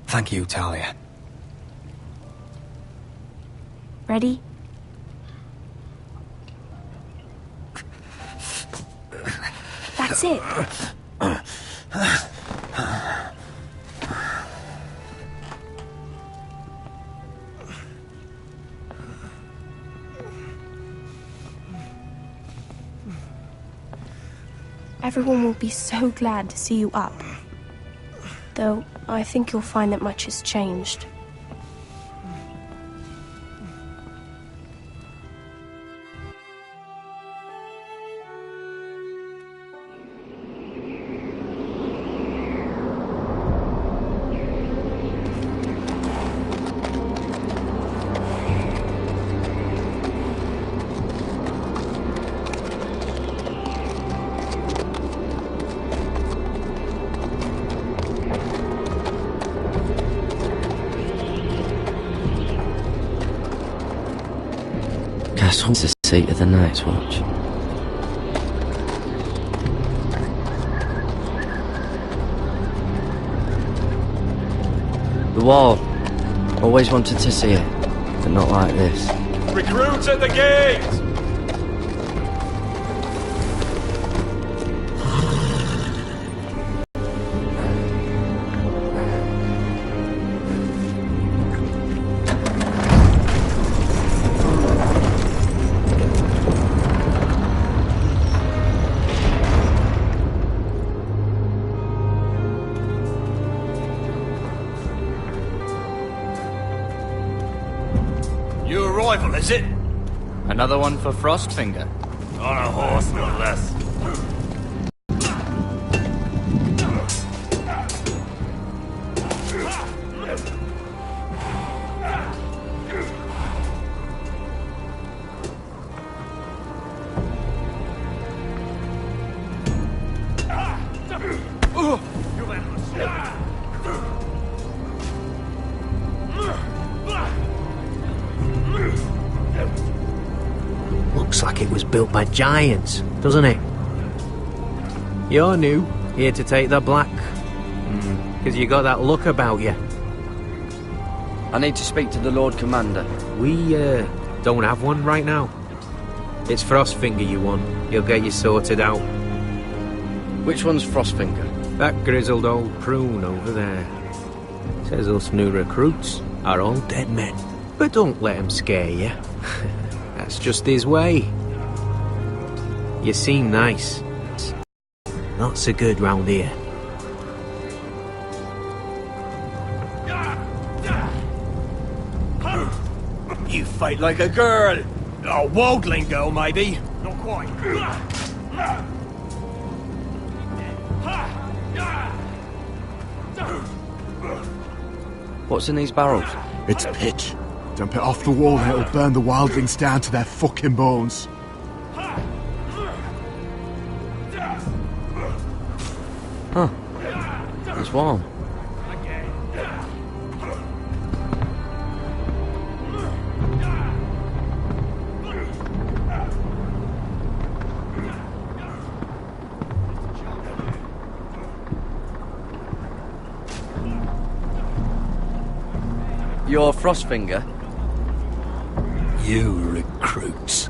Thank you, Talia. Ready? That's it. Everyone will be so glad to see you up. Though, I think you'll find that much has changed. What's the seat of the Night's Watch? The wall. Always wanted to see it, but not like this. Recruits at the gate! Your arrival, is it? Another one for Frostfinger. On a horse, no less. Looks like it was built by giants, doesn't it? You're new, here to take the black. Because you got that look about you. I need to speak to the Lord Commander. We, don't have one right now. It's Frostfinger you want. He'll get you sorted out. Which one's Frostfinger? That grizzled old prune over there. Says us new recruits are all dead men. But don't let him scare you. That's just his way. You seem nice. Not so good round here. You fight like a girl. A wildling girl, maybe. Not quite. What's in these barrels? It's pitch. Dump it off the wall and it'll burn the wildlings down to their fucking bones. Huh. It's warm. You're Frostfinger? You recruits.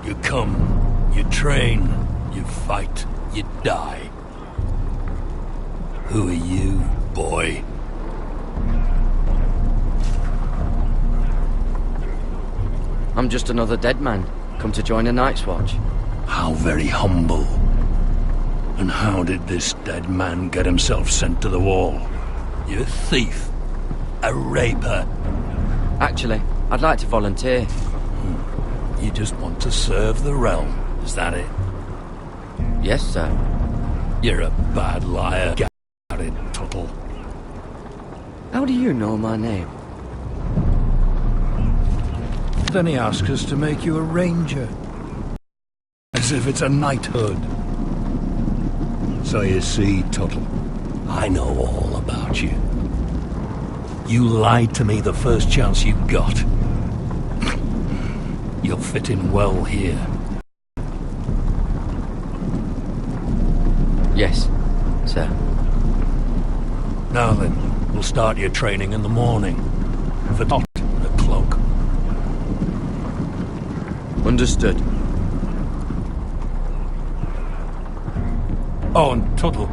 You come, you train, you fight, you die. Who are you, boy? I'm just another dead man, come to join the Night's Watch. How very humble. And how did this dead man get himself sent to the wall? You thief. A raper. Actually, I'd like to volunteer. You just want to serve the realm, is that it? Yes, sir. You're a bad liar. Get it, Tuttle. How do you know my name? Then he asks us to make you a ranger. As if it's a knighthood. So you see, Tuttle, I know all about you. You lied to me the first chance you got. You'll fit in well here. Yes, sir. Now then, We'll start your training in the morning. For not the cloak. Understood. Oh, and Tuttle.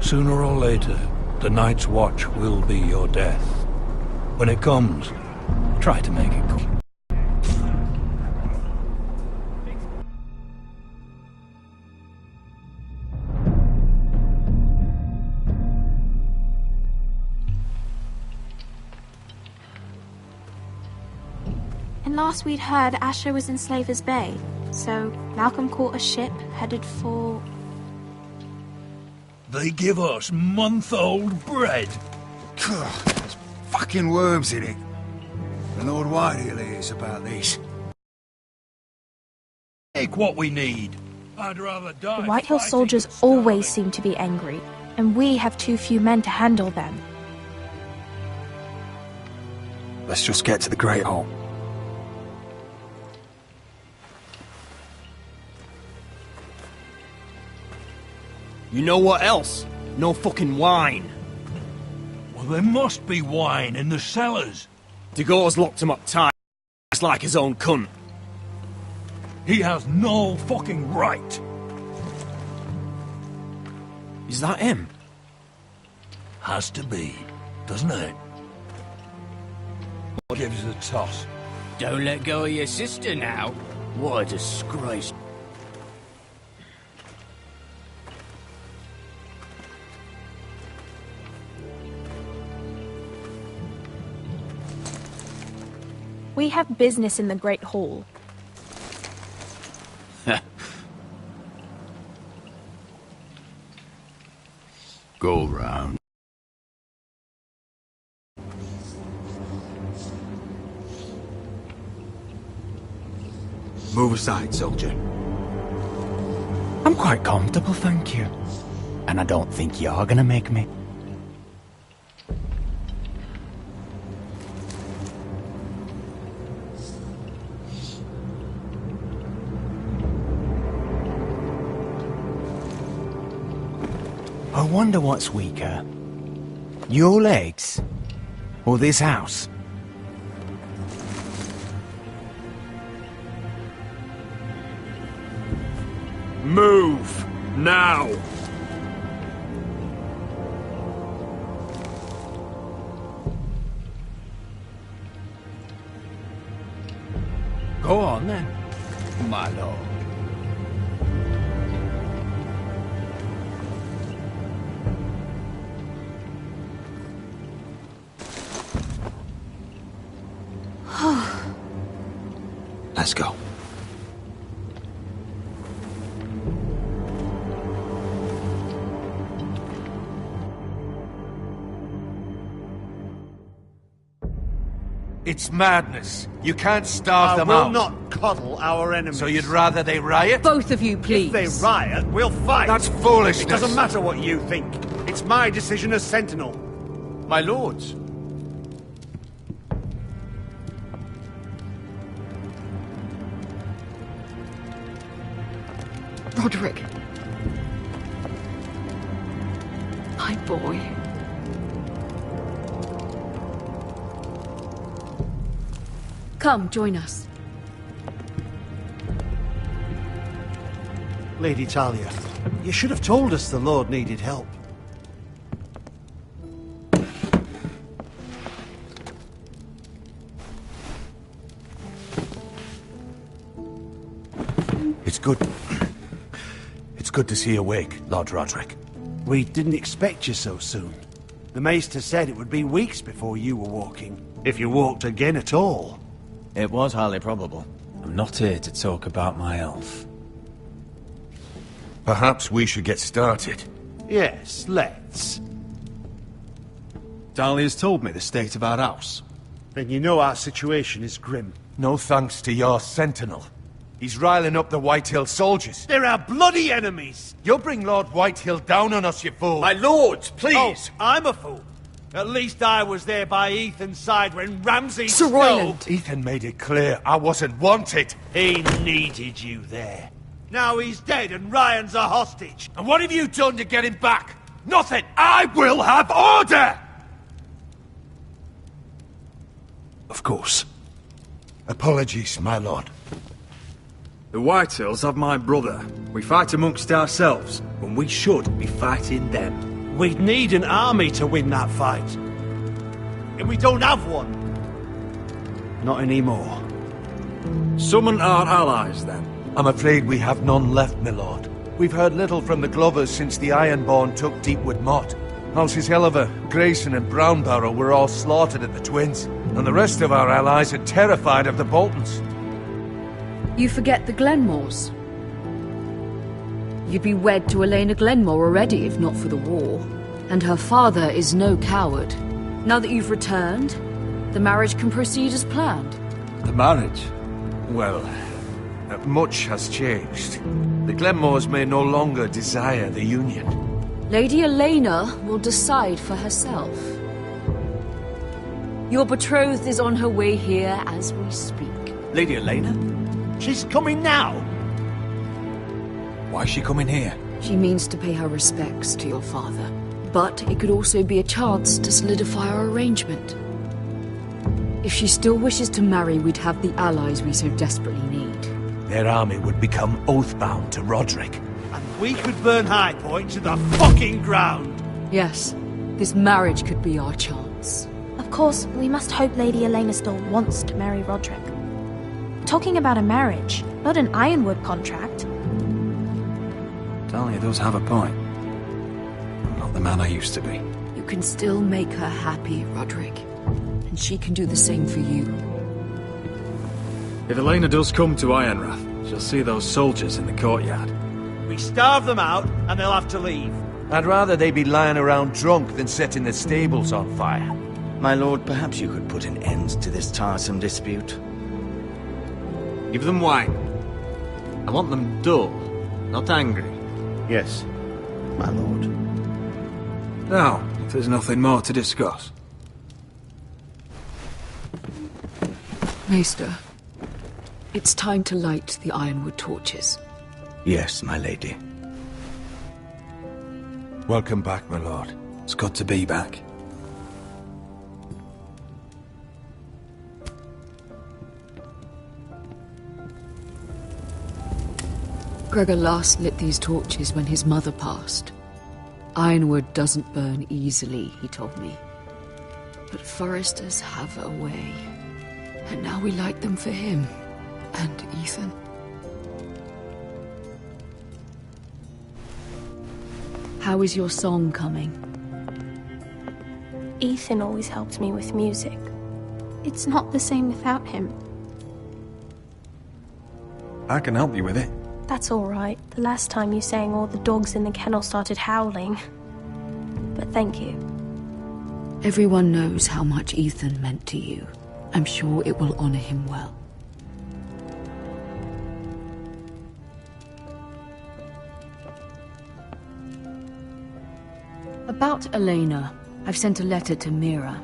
Sooner or later, the Night's Watch will be your death. When it comes, try to make it come. And last we'd heard, Asher was in Slaver's Bay, so Malcolm caught a ship headed for... They give us month-old bread. There's fucking worms in it. The Lord Whitehill hears about these. Take what we need. I'd rather die. The Whitehill fighting soldiers than always starving. seem to be angry, and we have too few men to handle them. Let's just get to the Great Hall. You know what else? No fucking wine. Well, there must be wine in the cellars. Dagor's locked him up tight. It's like his own cunt. He has no fucking right. Is that him? Has to be, doesn't it? Gives us a toss. Don't let go of your sister now. What a disgrace. We have business in the Great Hall. Go round. Move aside, soldier. I'm quite comfortable, thank you. And I don't think you're gonna make me. I wonder what's weaker. Your legs? Or this house? Move! Now! Go on then, my lord. Let's go. It's madness. You can't starve them I out. will not coddle our enemies. So you'd rather they riot? Both of you, please. If they riot, we'll fight. That's foolishness. It doesn't matter what you think. It's my decision as Sentinel. My lords. Roderick. My boy. Come, join us. Lady Talia, you should have told us the Lord needed help. It's good. It's good to see you awake, Lord Roderick. We didn't expect you so soon. The Maester said it would be weeks before you were walking, if you walked again at all. It was highly probable. I'm not here to talk about my elf. Perhaps we should get started. Yes, let's. Dahlia's told me the state of our house. Then you know our situation is grim. No thanks to your sentinel. He's riling up the Whitehill soldiers. They're our bloody enemies! You'll bring Lord Whitehill down on us, you fool! My lords, please! Oh, I'm a fool. At least I was there by Ethan's side when Ramsay... Sir Royland! Ethan made it clear I wasn't wanted. He needed you there. Now he's dead and Ryan's a hostage. And what have you done to get him back? Nothing! I will have order! Of course. Apologies, my lord. The Whitehills have my brother. We fight amongst ourselves, when we should be fighting them. We'd need an army to win that fight. And we don't have one. Not anymore. Summon our allies, then. I'm afraid we have none left, my lord. We've heard little from the Glovers since the Ironborn took Deepwood Motte. Houses Helliver, Grayson and Brownbarrow were all slaughtered at the Twins, and the rest of our allies are terrified of the Boltons. You forget the Glenmores. You'd be wed to Elena Glenmore already if not for the war. And her father is no coward. Now that you've returned, the marriage can proceed as planned. The marriage? Well, much has changed. The Glenmores may no longer desire the union. Lady Elena will decide for herself. Your betrothed is on her way here as we speak. Lady Elena? She's coming now! Why is she coming here? She means to pay her respects to your father. But it could also be a chance to solidify our arrangement. If she still wishes to marry, we'd have the allies we so desperately need. Their army would become oathbound to Roderick. And we could burn High Point to the fucking ground! Yes, this marriage could be our chance. Of course, we must hope Lady Elena still wants to marry Roderick. Talking about a marriage, not an Ironwood contract. Talia does have a point. I'm not the man I used to be. You can still make her happy, Roderick. And she can do the same for you. If Elena does come to Ironrath, she'll see those soldiers in the courtyard. We starve them out, and they'll have to leave. I'd rather they be lying around drunk than setting the stables on fire. My lord, perhaps you could put an end to this tiresome dispute. Give them wine. I want them dull, not angry. Yes, my lord. Now, if there's nothing more to discuss. Maester, it's time to light the Ironwood torches. Yes, my lady. Welcome back, my lord. It's good to be back. Gregor last lit these torches when his mother passed. Ironwood doesn't burn easily, he told me. But foresters have a way. And now we light them for him. And Ethan. How is your song coming? Ethan always helps me with music. It's not the same without him. I can help you with it. That's all right. The last time you sang, all the dogs in the kennel started howling. But thank you. Everyone knows how much Ethan meant to you. I'm sure it will honor him well. About Elena, I've sent a letter to Mira.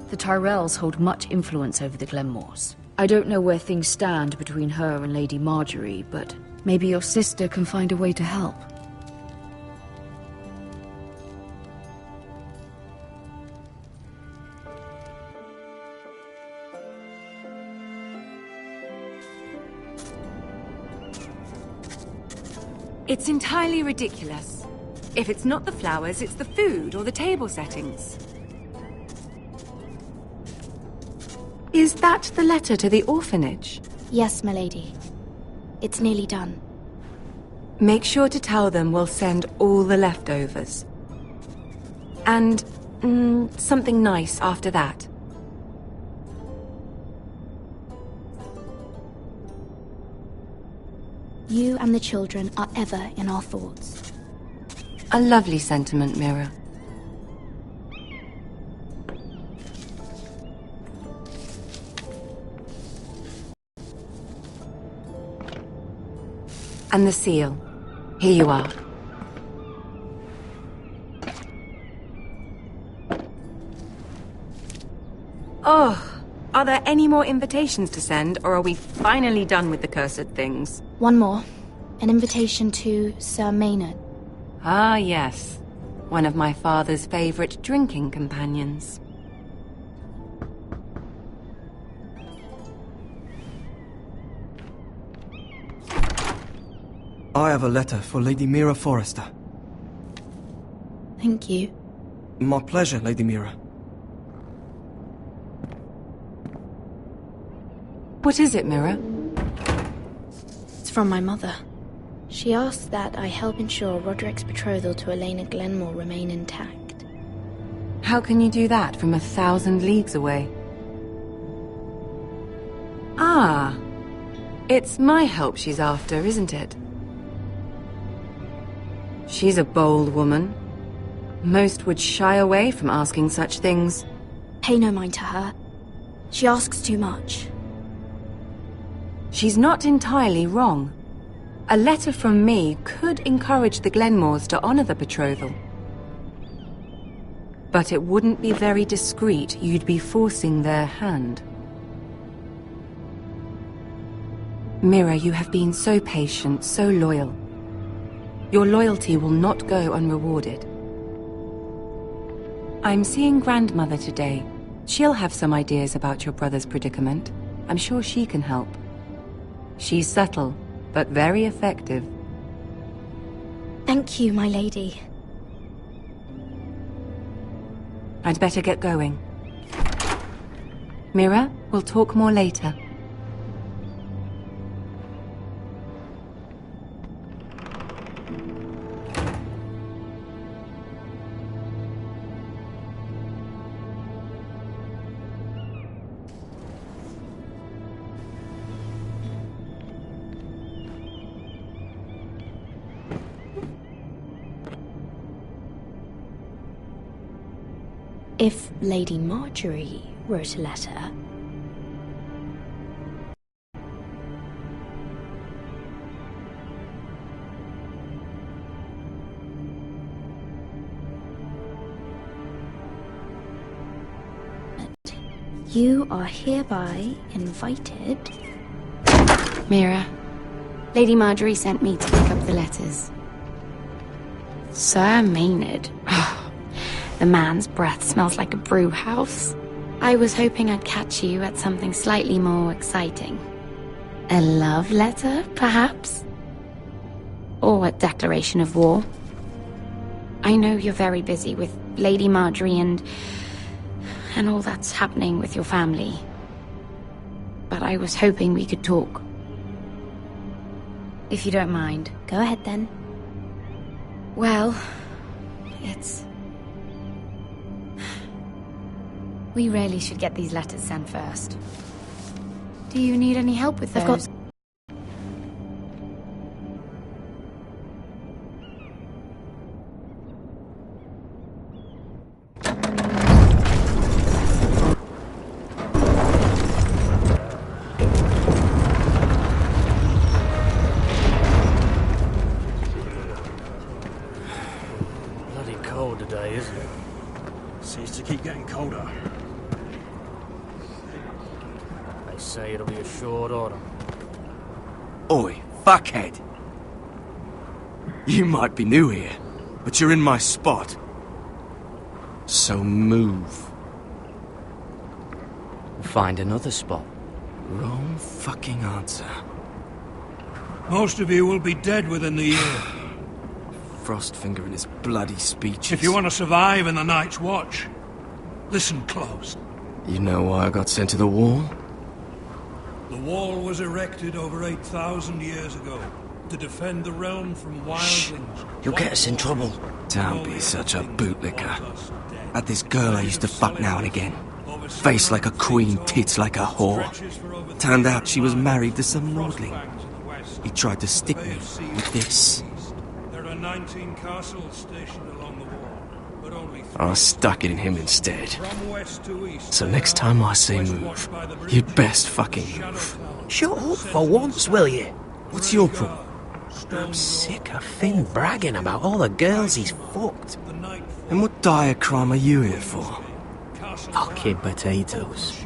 The Tyrells hold much influence over the Glenmores. I don't know where things stand between her and Lady Marjorie, but maybe your sister can find a way to help. It's entirely ridiculous. If it's not the flowers, it's the food or the table settings. Is that the letter to the orphanage? Yes, my lady. It's nearly done. Make sure to tell them we'll send all the leftovers. And something nice after that. You and the children are ever in our thoughts. A lovely sentiment, Mira. And the seal. Here you are. Oh, are there any more invitations to send, or are we finally done with the cursed things? One more. An invitation to Sir Maynard. Ah, yes. One of my father's favorite drinking companions. I have a letter for Lady Mira Forrester. Thank you. My pleasure, Lady Mira. What is it, Mira? It's from my mother. She asks that I help ensure Roderick's betrothal to Elena Glenmore remain intact. How can you do that from 1,000 leagues away? Ah, it's my help she's after, isn't it? She's a bold woman. Most would shy away from asking such things. Pay no mind to her. She asks too much. She's not entirely wrong. A letter from me could encourage the Glenmores to honor the betrothal. But it wouldn't be very discreet. You'd be forcing their hand. Mira, you have been so patient, so loyal. Your loyalty will not go unrewarded. I'm seeing Grandmother today. She'll have some ideas about your brother's predicament. I'm sure she can help. She's subtle, but very effective. Thank you, my lady. I'd better get going. Mira, we'll talk more later. If Lady Marjorie wrote a letter... You are hereby invited... Mira, Lady Marjorie sent me to pick up the letters. Sir Maynard. The man's breath smells like a brew house. I was hoping I'd catch you at something slightly more exciting. A love letter, perhaps? Or a declaration of war. I know you're very busy with Lady Marjorie and all that's happening with your family. But I was hoping we could talk. If you don't mind. Go ahead then. Well, it's... We really should get these letters sent first. Do you need any help with those? Bloody cold today, isn't it? Seems to keep getting colder. They say it'll be a short autumn. Oi, fuckhead. You might be new here, but you're in my spot. So move. Find another spot. Wrong fucking answer. Most of you will be dead within the year. Frostfinger and his bloody speeches. If you want to survive in the Night's Watch, listen close. You know why I got sent to the wall? The wall was erected over 8,000 years ago to defend the realm from wildlings. You'll get us in trouble. Don't be such a bootlicker. Had this girl I used to fuck now and again. Face like a queen, tits like a whore. Turned out she was married to some lordling. He tried to stick me with this. There are 19 castles stationed along the wall, but only 3 I stuck it in him instead. from west to east. So next time I say move, you'd best fucking move. Shut up for once, will you? What's your problem? I'm sick of Finn bragging about all the girls he's fucked. And what dire crime are you here for? Fucking potatoes.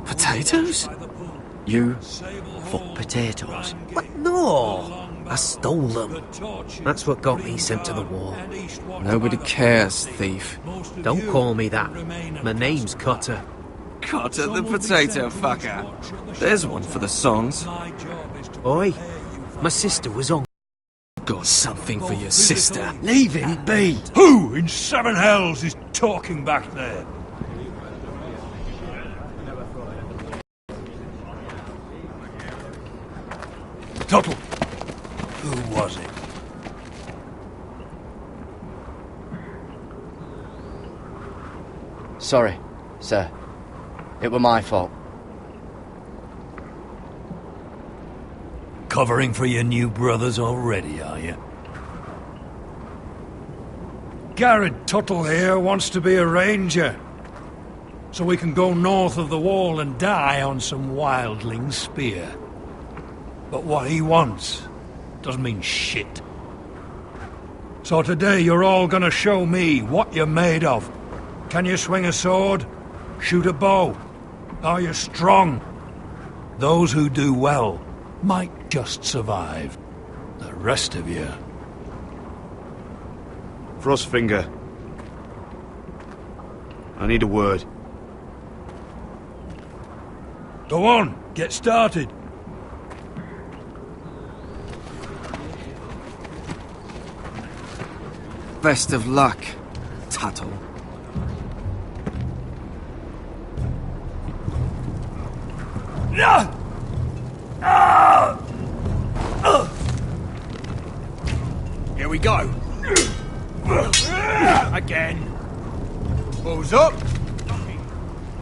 Potatoes? You fuck potatoes? What? No! I stole them. That's what got me sent to the wall. Nobody cares, thief. Don't call me that. My name's Cotter. Cotter the potato fucker. There's one for the songs. Oi, my sister was on got something for your sister. Leave him be! Who in seven hells is talking back there? Tuttle, who was it? Sorry, sir. It were my fault. Covering for your new brothers already, are you? Garrett Tuttle here wants to be a ranger, so we can go north of the wall and die on some wildling spear. But what he wants doesn't mean shit. So today you're all gonna show me what you're made of. Can you swing a sword? Shoot a bow? Are you strong? Those who do well might just survive. The rest of you... Frostfinger. I need a word. Go on, get started. Best of luck, Tuttle. Here we go. Again. Balls up.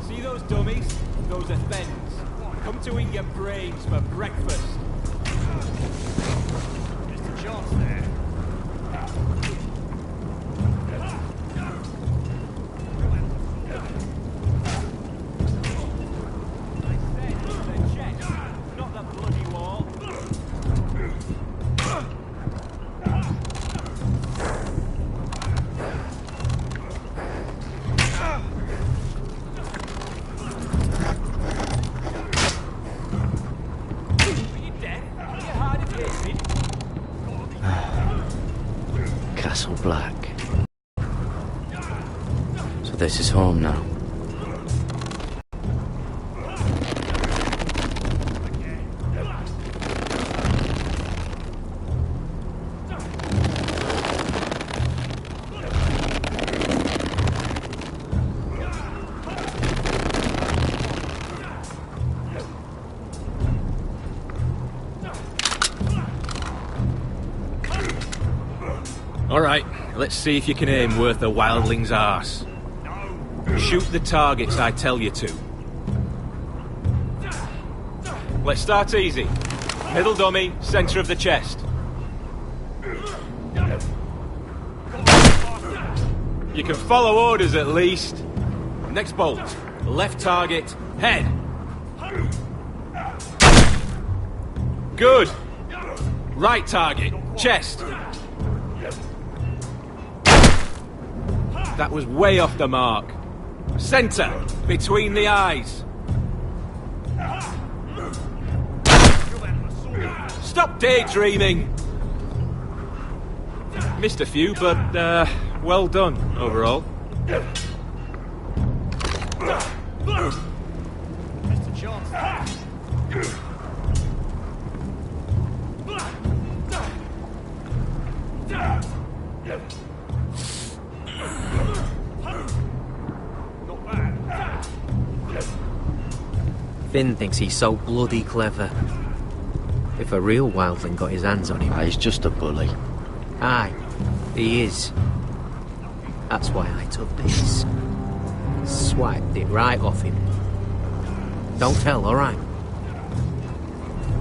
See those dummies? Those are thens. Come to eat your brains for breakfast. Just a chance there. Castle Black. So this is home now. Alright, let's see if you can aim worth a wildling's arse. Shoot the targets I tell you to. Let's start easy. Middle dummy, centre of the chest. You can follow orders at least. Next bolt. Left target, head. Good. Right target, chest. That was way off the mark. Centre, between the eyes. Stop daydreaming! Missed a few, but, well done, overall. Just a chance. Finn thinks he's so bloody clever. If a real wildling got his hands on him... He's just a bully. Aye, he is. That's why I took this. Swiped it right off him. Don't tell, alright?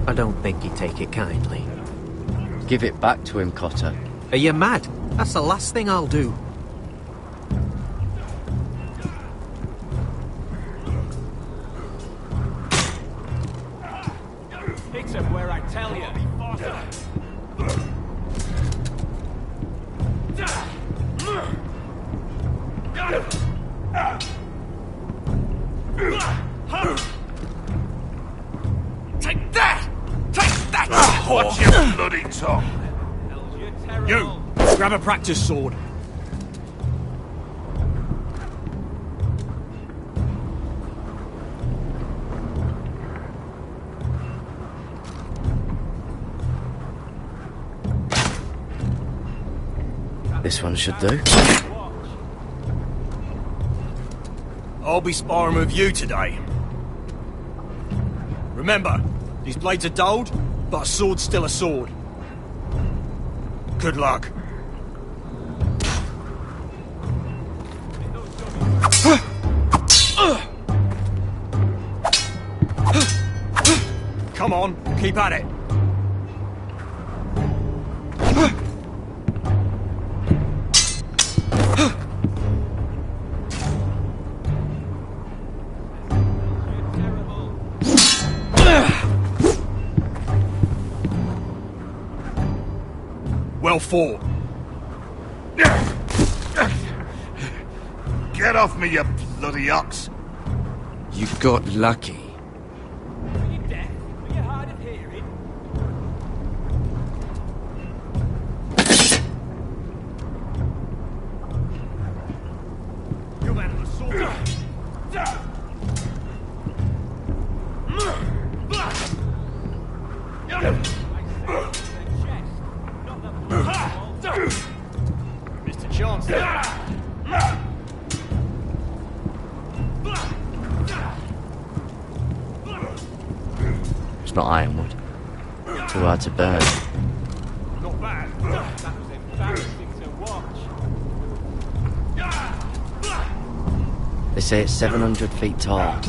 I don't think he'd take it kindly. Give it back to him, Cotter. Are you mad? That's the last thing I'll do. Hit him where I tell you. Take that! Take that! Watch your bloody tongue! You! Grab a practice sword. This one should do. I'll be sparring with you today. Remember, these blades are dulled, but a sword's still a sword. Good luck. Come on, keep at it. Well fought. Get off me, you bloody ox! You got lucky. Mr. Chancellor. It's not ironwood. Too hard to burn. Not bad. That was embarrassing to watch. They say it's 700 feet tall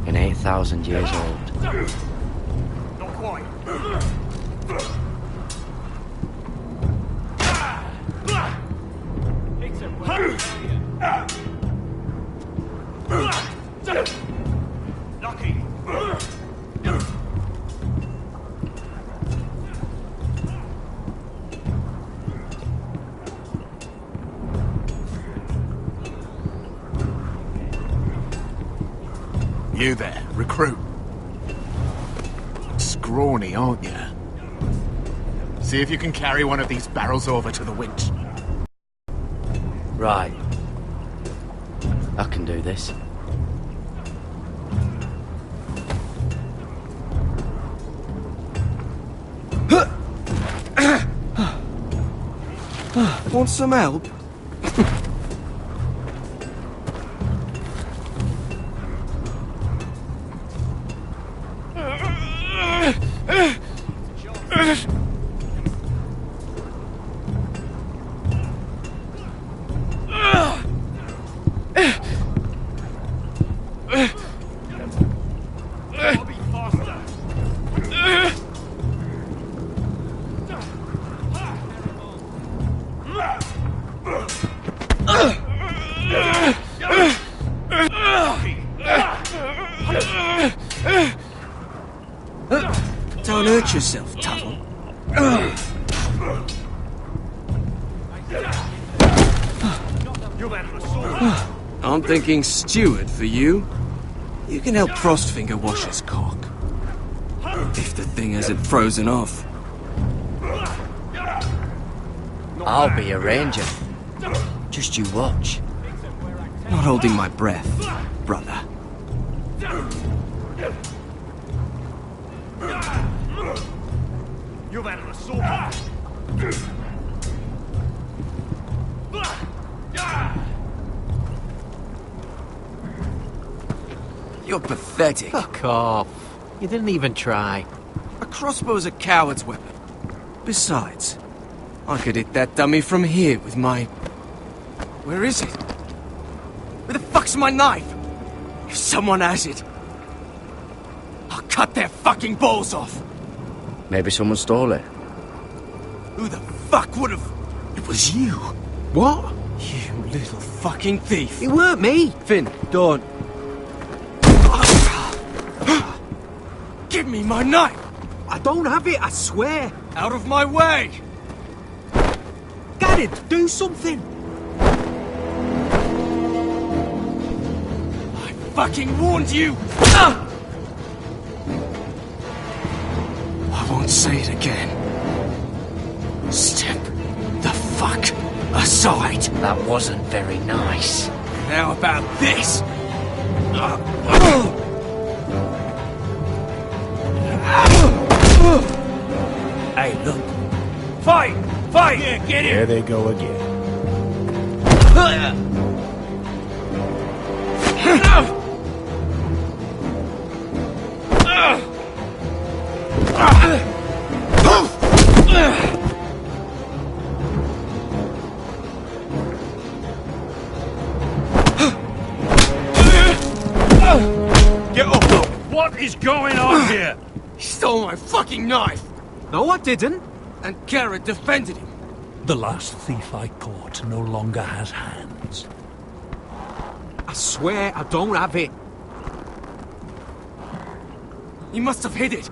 and 8,000 years old. Not quite. Lucky. You there, recruit. Scrawny, aren't you? See if you can carry one of these barrels over to the winch. Right. I can do this. Want some help? Don't hurt yourself, Tuttle. I'm thinking steward for you. You can help Frostfinger wash his cock. If the thing hasn't frozen off. I'll be a ranger. Just you watch. Not holding my breath, brother. You've had an assault. You're pathetic. Fuck off. You didn't even try. A crossbow's a coward's weapon. Besides, I could hit that dummy from here with my... Where is it? Where the fuck's my knife? If someone has it, I'll cut their fucking balls off. Maybe someone stole it. Who the fuck would have... It was you. What? You little fucking thief. It weren't me. Finn, don't. Give me my knife! I don't have it, I swear. Out of my way! Garrett, do something. I fucking warned you! I won't say it again. Step the fuck aside. That wasn't very nice. Now about this. Hey, look. Fight! Fight! Right! Get There him! they go again. Get up! What is going on here? He stole my fucking knife! No, I didn't. And Garrett defended him. The last thief I caught no longer has hands. I swear I don't have it. He must have hid it.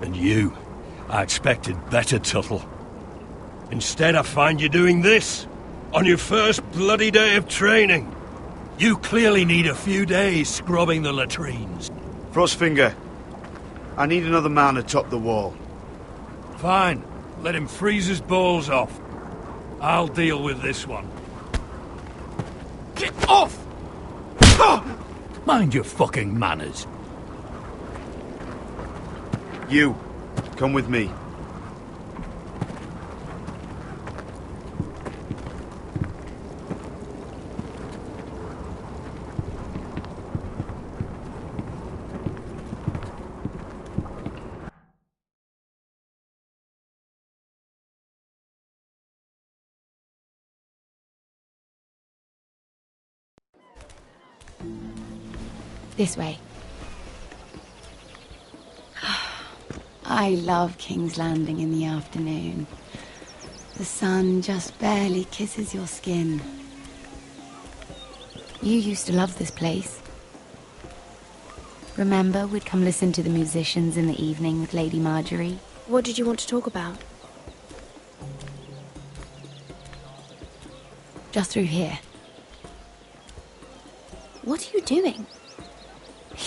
And you, I expected better, Tuttle. Instead, I find you doing this on your first bloody day of training. You clearly need a few days scrubbing the latrines. Frostfinger, I need another man atop the wall. Fine. Let him freeze his balls off. I'll deal with this one. Get off! Mind your fucking manners. You, come with me. This way. I love King's Landing in the afternoon. The sun just barely kisses your skin. You used to love this place. Remember, we'd come listen to the musicians in the evening with Lady Marjorie? What did you want to talk about? Just through here. What are you doing?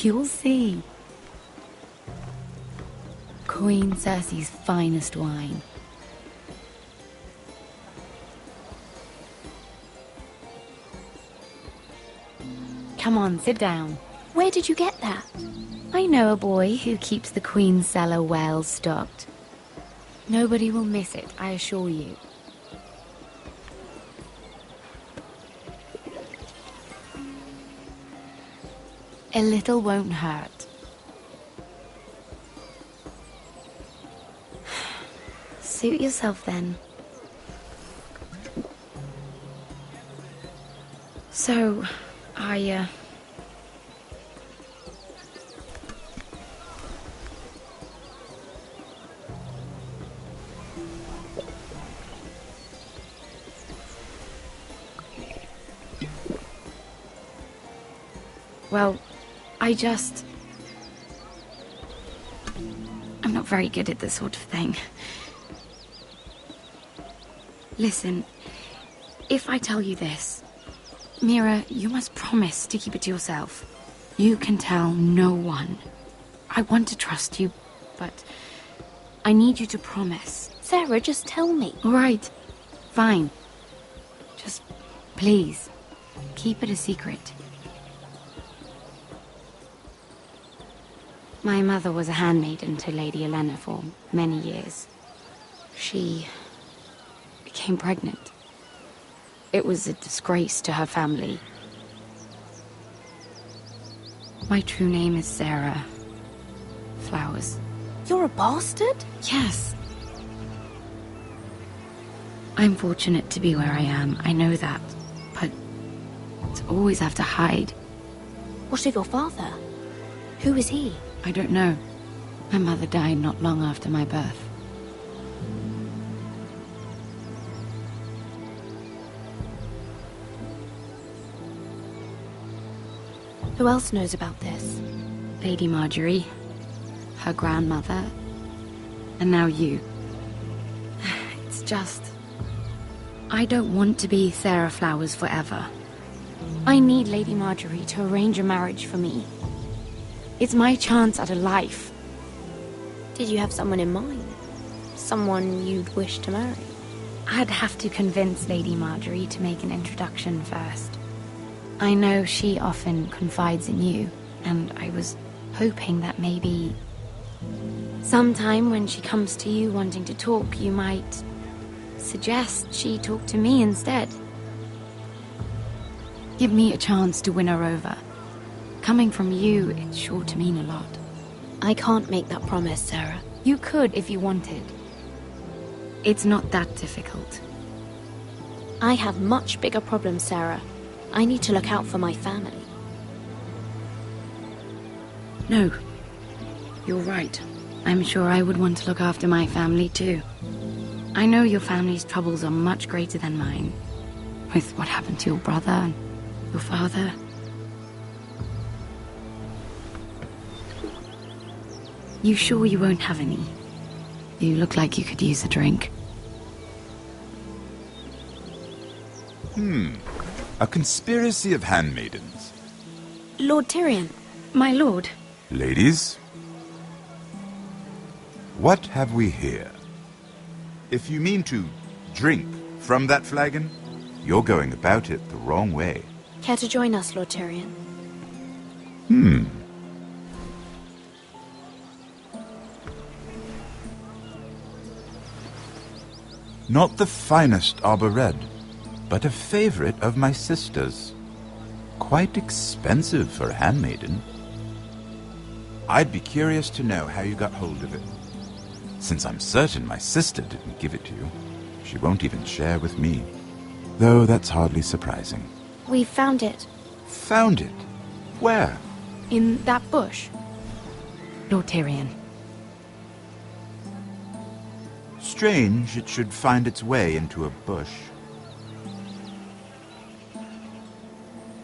You'll see. Queen Cersei's finest wine. Come on, sit down. Where did you get that? I know a boy who keeps the Queen's cellar well stocked. Nobody will miss it, I assure you. A little won't hurt. Suit yourself then. So, well, I'm not very good at this sort of thing. Listen, if I tell you this, Mira, you must promise to keep it to yourself. You can tell no one. I want to trust you, but I need you to promise. Sarah, just tell me. All right, fine. Just, please, keep it a secret. My mother was a handmaiden to Lady Olenna for many years. She became pregnant. It was a disgrace to her family. My true name is Sarah Flowers. You're a bastard? Yes. I'm fortunate to be where I am, I know that. But to always have to hide. What of your father? Who is he? I don't know. My mother died not long after my birth. Who else knows about this? Lady Marjorie, her grandmother, and now you. It's just... I don't want to be Sarah Flowers forever. I need Lady Marjorie to arrange a marriage for me. It's my chance at a life. Did you have someone in mind? Someone you'd wish to marry? I'd have to convince Lady Marjorie to make an introduction first. I know she often confides in you, and I was hoping that maybe sometime when she comes to you wanting to talk, you might suggest she talk to me instead. Give me a chance to win her over. Coming from you, it's sure to mean a lot. I can't make that promise, Sarah. You could if you wanted. It's not that difficult. I have much bigger problems, Sarah. I need to look out for my family. No. You're right. I'm sure I would want to look after my family too. I know your family's troubles are much greater than mine. With what happened to your brother and your father. You sure you won't have any? You look like you could use a drink. A conspiracy of handmaidens. Lord Tyrion. My lord. Ladies, what have we here? If you mean to drink from that flagon, you're going about it the wrong way. Care to join us, Lord Tyrion? Not the finest arbor red, but a favorite of my sister's. Quite expensive for a handmaiden. I'd be curious to know how you got hold of it. Since I'm certain my sister didn't give it to you, she won't even share with me. Though that's hardly surprising. We found it. Found it? Where? In that bush. Lord Tyrion. Strange it should find its way into a bush.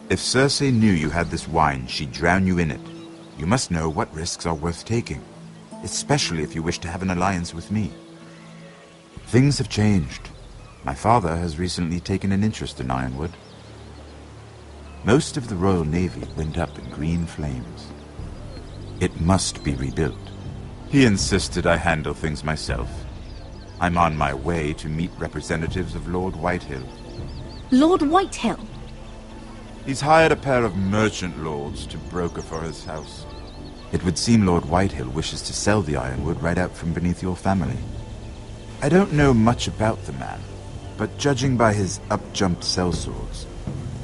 If Cersei knew you had this wine, she'd drown you in it. You must know what risks are worth taking, especially if you wish to have an alliance with me. Things have changed. My father has recently taken an interest in Ironwood. Most of the Royal Navy went up in green flames. It must be rebuilt. He insisted I handle things myself. I'm on my way to meet representatives of Lord Whitehill. Lord Whitehill? He's hired a pair of merchant lords to broker for his house. It would seem Lord Whitehill wishes to sell the Ironwood right out from beneath your family. I don't know much about the man, but judging by his up-jumped sellswords,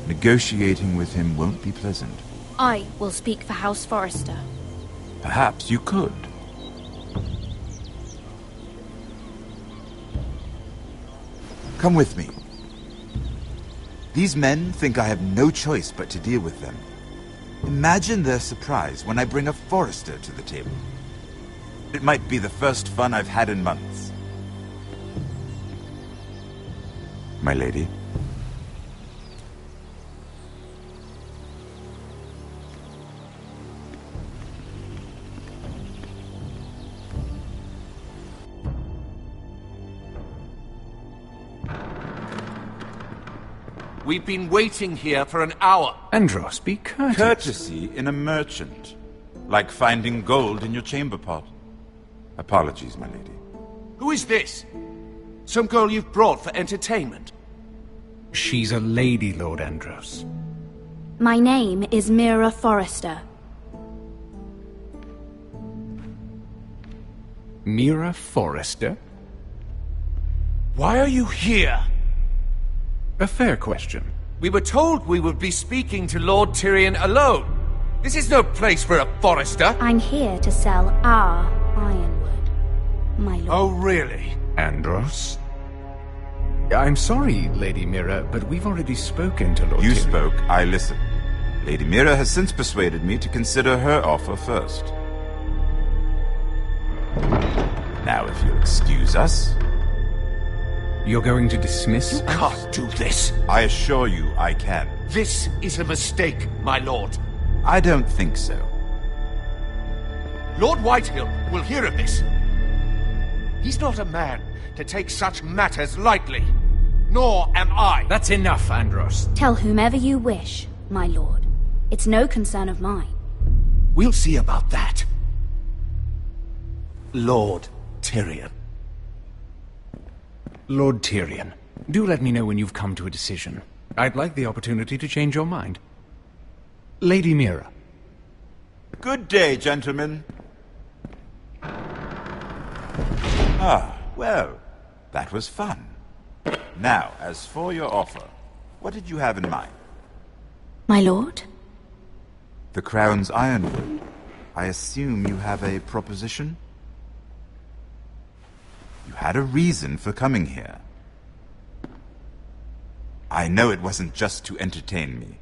negotiating with him won't be pleasant. I will speak for House Forrester. Perhaps you could. Come with me. These men think I have no choice but to deal with them. Imagine their surprise when I bring a Forrester to the table. It might be the first fun I've had in months. My lady. We've been waiting here for an hour. Andros, be courteous. Courtesy in a merchant. Like finding gold in your chamber pot. Apologies, my lady. Who is this? Some girl you've brought for entertainment? She's a lady, Lord Andros. My name is Mira Forrester. Mira Forrester? Why are you here? A fair question. We were told we would be speaking to Lord Tyrion alone. This is no place for a Forrester. I'm here to sell our Ironwood, my lord. Oh, really? Andros? I'm sorry, Lady Mira, but we've already spoken to Lord You Tyrion. spoke, I listened. Lady Mira has since persuaded me to consider her offer first. Now, if you'll excuse us... You're going to dismiss You can't do this. I assure you I can. This is a mistake, my lord. I don't think so. Lord Whitehill will hear of this. He's not a man to take such matters lightly. Nor am I. That's enough, Andros. Tell whomever you wish, my lord. It's no concern of mine. We'll see about that. Lord Tyrion. Lord Tyrion, do let me know when you've come to a decision. I'd like the opportunity to change your mind. Lady Mira. Good day, gentlemen. Ah, well, that was fun. Now, as for your offer, what did you have in mind? My lord? The Crown's Ironwood. I assume you have a proposition? You had a reason for coming here. I know it wasn't just to entertain me.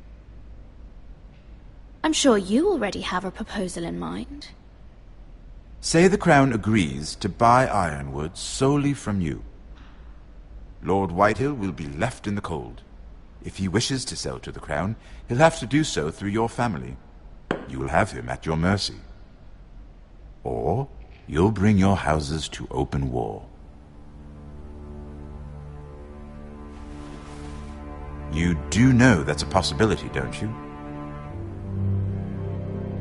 I'm sure you already have a proposal in mind. Say the Crown agrees to buy Ironwood solely from you. Lord Whitehill will be left in the cold. If he wishes to sell to the Crown, he'll have to do so through your family. You'll have him at your mercy. Or you'll bring your houses to open war. You do know that's a possibility, don't you?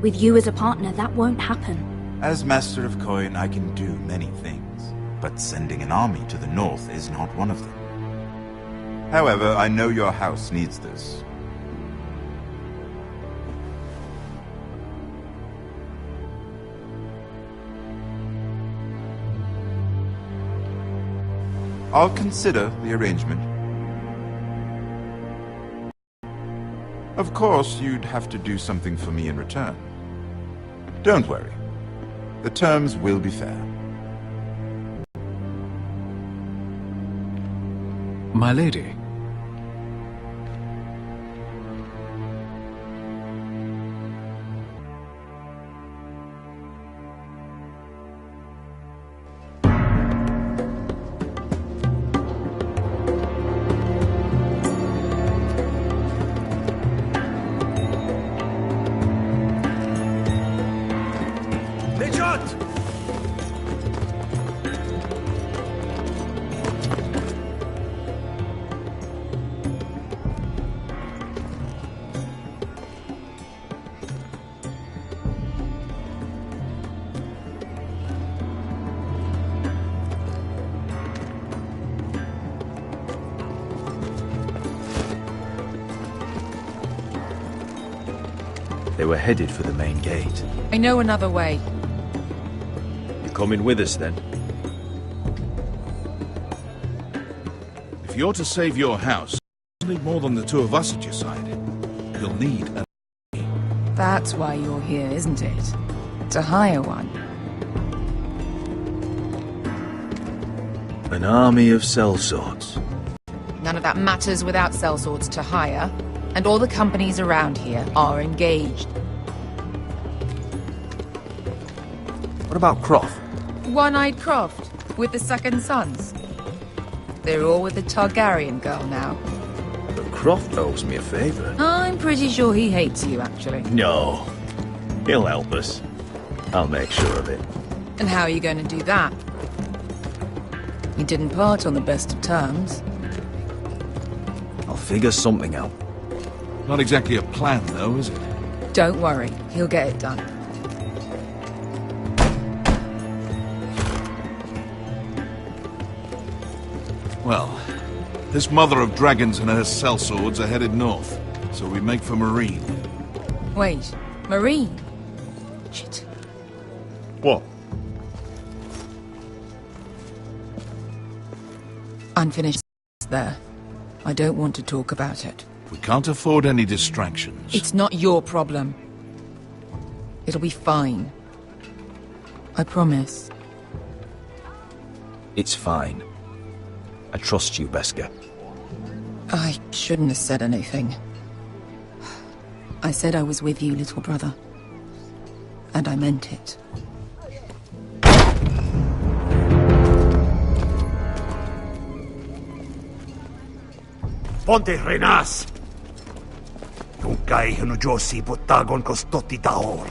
With you as a partner, that won't happen. As Master of Coin, I can do many things, but sending an army to the north is not one of them. However, I know your house needs this. I'll consider the arrangement. Of course, you'd have to do something for me in return. Don't worry. The terms will be fair. My lady. They were headed for the main gate. I know another way. You're coming with us, then? If you're to save your house, you'll need more than the two of us at your side. You'll need an army. That's why you're here, isn't it? To hire one. An army of sellswords. None of that matters without sellswords to hire, and all the companies around here are engaged. What about Croft? One-Eyed Croft, with the second sons. They're all with the Targaryen girl now. But Croft owes me a favour. I'm pretty sure he hates you, actually. No. He'll help us. I'll make sure of it. And how are you going to do that? You didn't part on the best of terms. I'll figure something out. Not exactly a plan, though, is it? Don't worry, he'll get it done. Well, this mother of dragons and her sellswords are headed north, so we make for Marine. Wait, Marine? Shit. What? Unfinished there. I don't want to talk about it. We can't afford any distractions. It's not your problem. It'll be fine. I promise. It's fine. I trust you, Beskar. I shouldn't have said anything. I said I was with you, little brother. And I meant it. Ponte Renas! Kung kay Josi Botagon Kostoti Taor.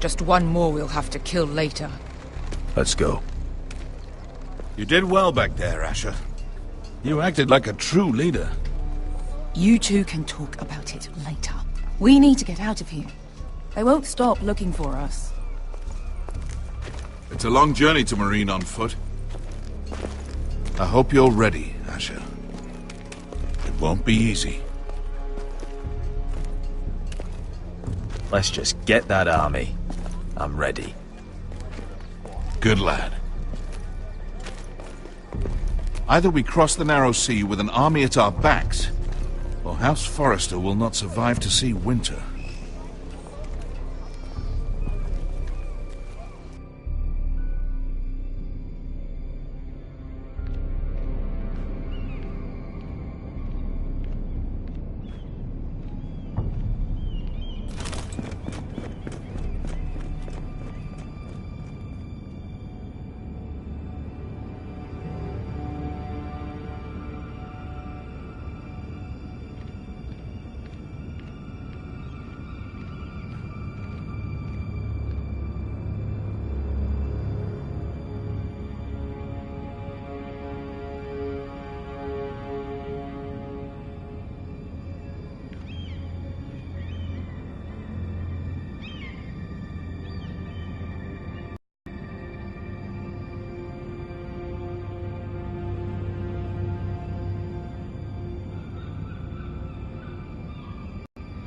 Just one more we'll have to kill later. Let's go. You did well back there, Asher. You acted like a true leader. You two can talk about it later. We need to get out of here. They won't stop looking for us. It's a long journey to Marine on foot. I hope you're ready, Asher. It won't be easy. Let's just get that army. I'm ready. Good lad. Either we cross the narrow sea with an army at our backs, or House Forrester will not survive to see winter.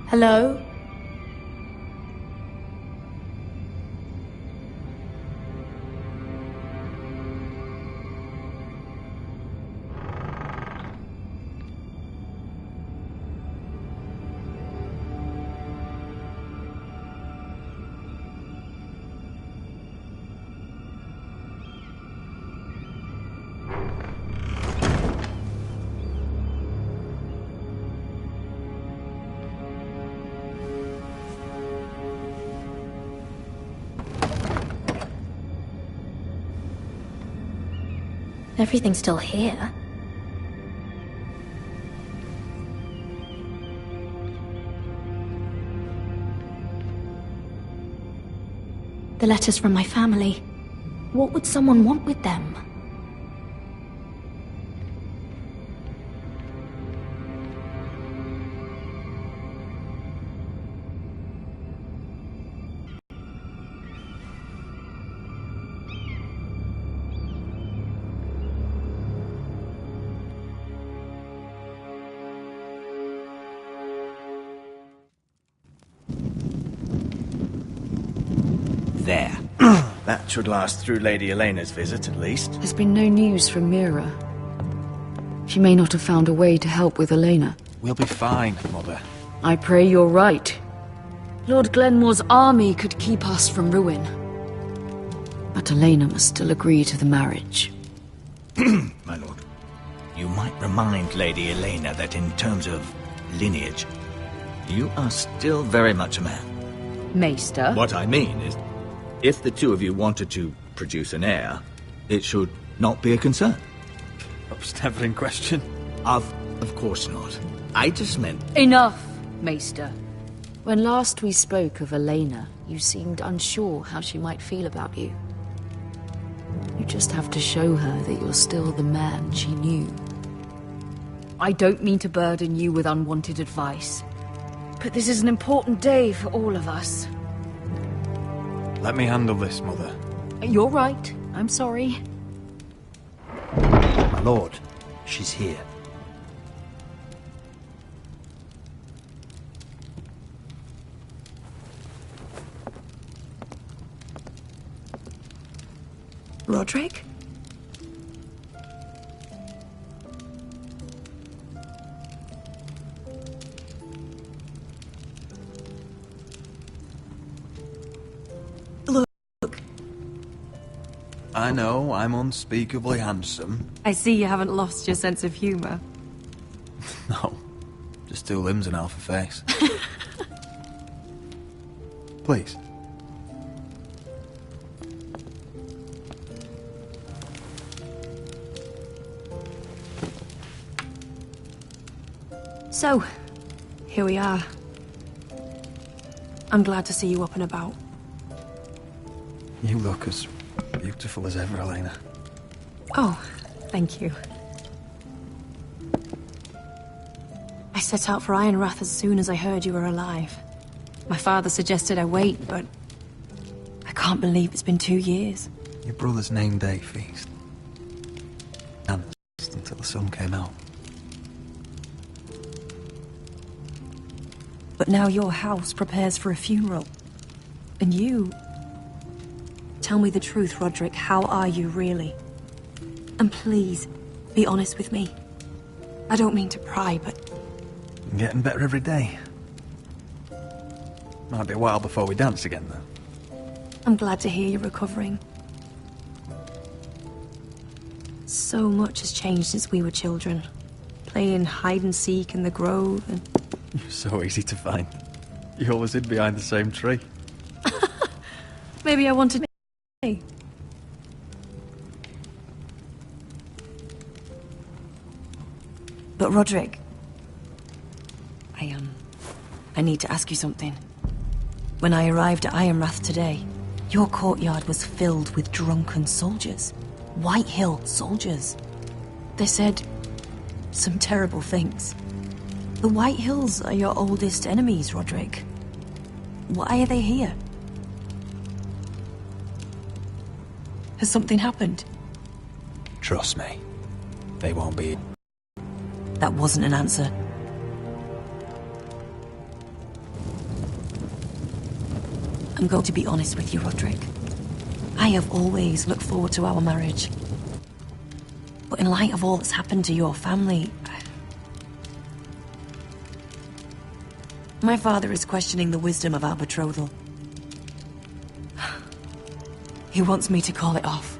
Hello? Everything's still here. The letters from my family. What would someone want with them? There. That should last through Lady Elena's visit, at least. There's been no news from Mira. She may not have found a way to help with Elena. We'll be fine, Mother. I pray you're right. Lord Glenmore's army could keep us from ruin. But Elena must still agree to the marriage. My lord. You might remind Lady Elena that in terms of lineage, you are still very much a man. Maester? What I mean is, if the two of you wanted to produce an heir, it should not be a concern. That was never in question. Of course not. I just meant... Enough, Maester. When last we spoke of Elena, you seemed unsure how she might feel about you. You just have to show her that you're still the man she knew. I don't mean to burden you with unwanted advice, but this is an important day for all of us. Let me handle this, Mother. You're right. I'm sorry. My lord, she's here. Roderick? I know I'm unspeakably handsome. I see you haven't lost your sense of humor. No, just two limbs and half a face. Please. So, here we are. I'm glad to see you up and about. You look as beautiful as ever, Elena. Oh, thank you. I set out for Ironrath as soon as I heard you were alive. My father suggested I wait, but I can't believe it's been 2 years. Your brother's name day feast. And until the sun came out. But now your house prepares for a funeral. And you... Tell me the truth, Roderick. How are you, really? And please, be honest with me. I don't mean to pry, but... I'm getting better every day. Might be a while before we dance again, though. I'm glad to hear you're recovering. So much has changed since we were children. Playing hide-and-seek in the grove and... You're so easy to find. You always hid behind the same tree. Maybe I wanted... But Roderick... I need to ask you something. When I arrived at Ironrath today, your courtyard was filled with drunken soldiers. White Hill soldiers. They said some terrible things. The White Hills are your oldest enemies, Roderick. Why are they here? Has something happened? Trust me. They won't be... That wasn't an answer. I'm going to be honest with you, Roderick. I have always looked forward to our marriage. But in light of all that's happened to your family... My father is questioning the wisdom of our betrothal. He wants me to call it off.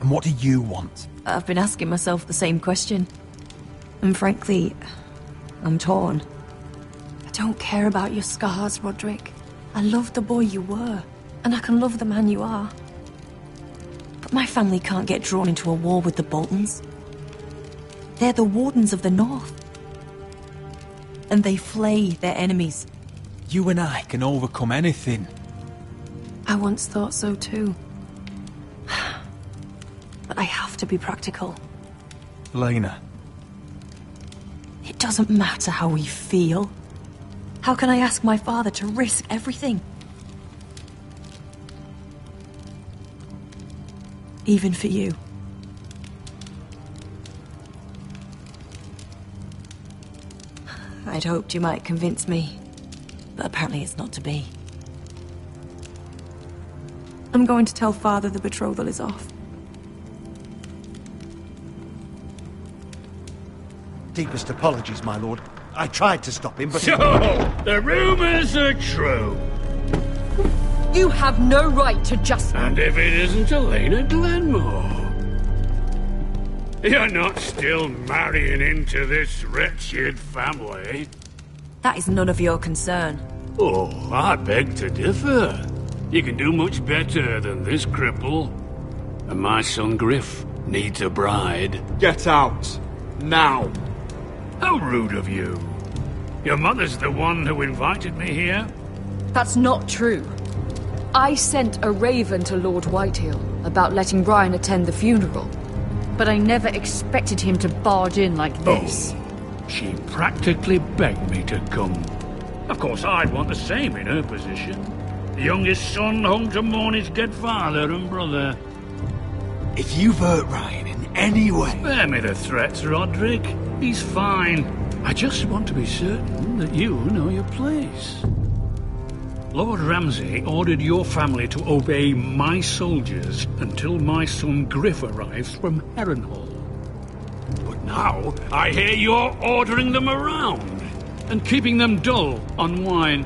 And what do you want? I've been asking myself the same question. And frankly, I'm torn. I don't care about your scars, Roderick. I love the boy you were, and I can love the man you are. But my family can't get drawn into a war with the Boltons. They're the Wardens of the North. And they flay their enemies. You and I can overcome anything. I once thought so too. But I have to be practical. Elena. It doesn't matter how we feel. How can I ask my father to risk everything? Even for you. I'd hoped you might convince me, but apparently it's not to be. I'm going to tell Father the betrothal is off. Deepest apologies, my lord. I tried to stop him, but... So, the rumors are true. You have no right to just... And if it isn't Elena Glenmore? You're not still marrying into this wretched family? That is none of your concern. Oh, I beg to differ. You can do much better than this cripple. And my son Griff needs a bride. Get out. Now. How rude of you. Your mother's the one who invited me here? That's not true. I sent a raven to Lord Whitehill about letting Brian attend the funeral. But I never expected him to barge in like this. Oh, she practically begged me to come. Of course, I'd want the same in her position. The youngest son home to mourn his dead father and brother. If you've hurt Ryan in any way... Spare me the threats, Roderick. He's fine. I just want to be certain that you know your place. Lord Ramsay ordered your family to obey my soldiers until my son Griff arrives from Harrenhal. But now, I hear you're ordering them around and keeping them dull on wine.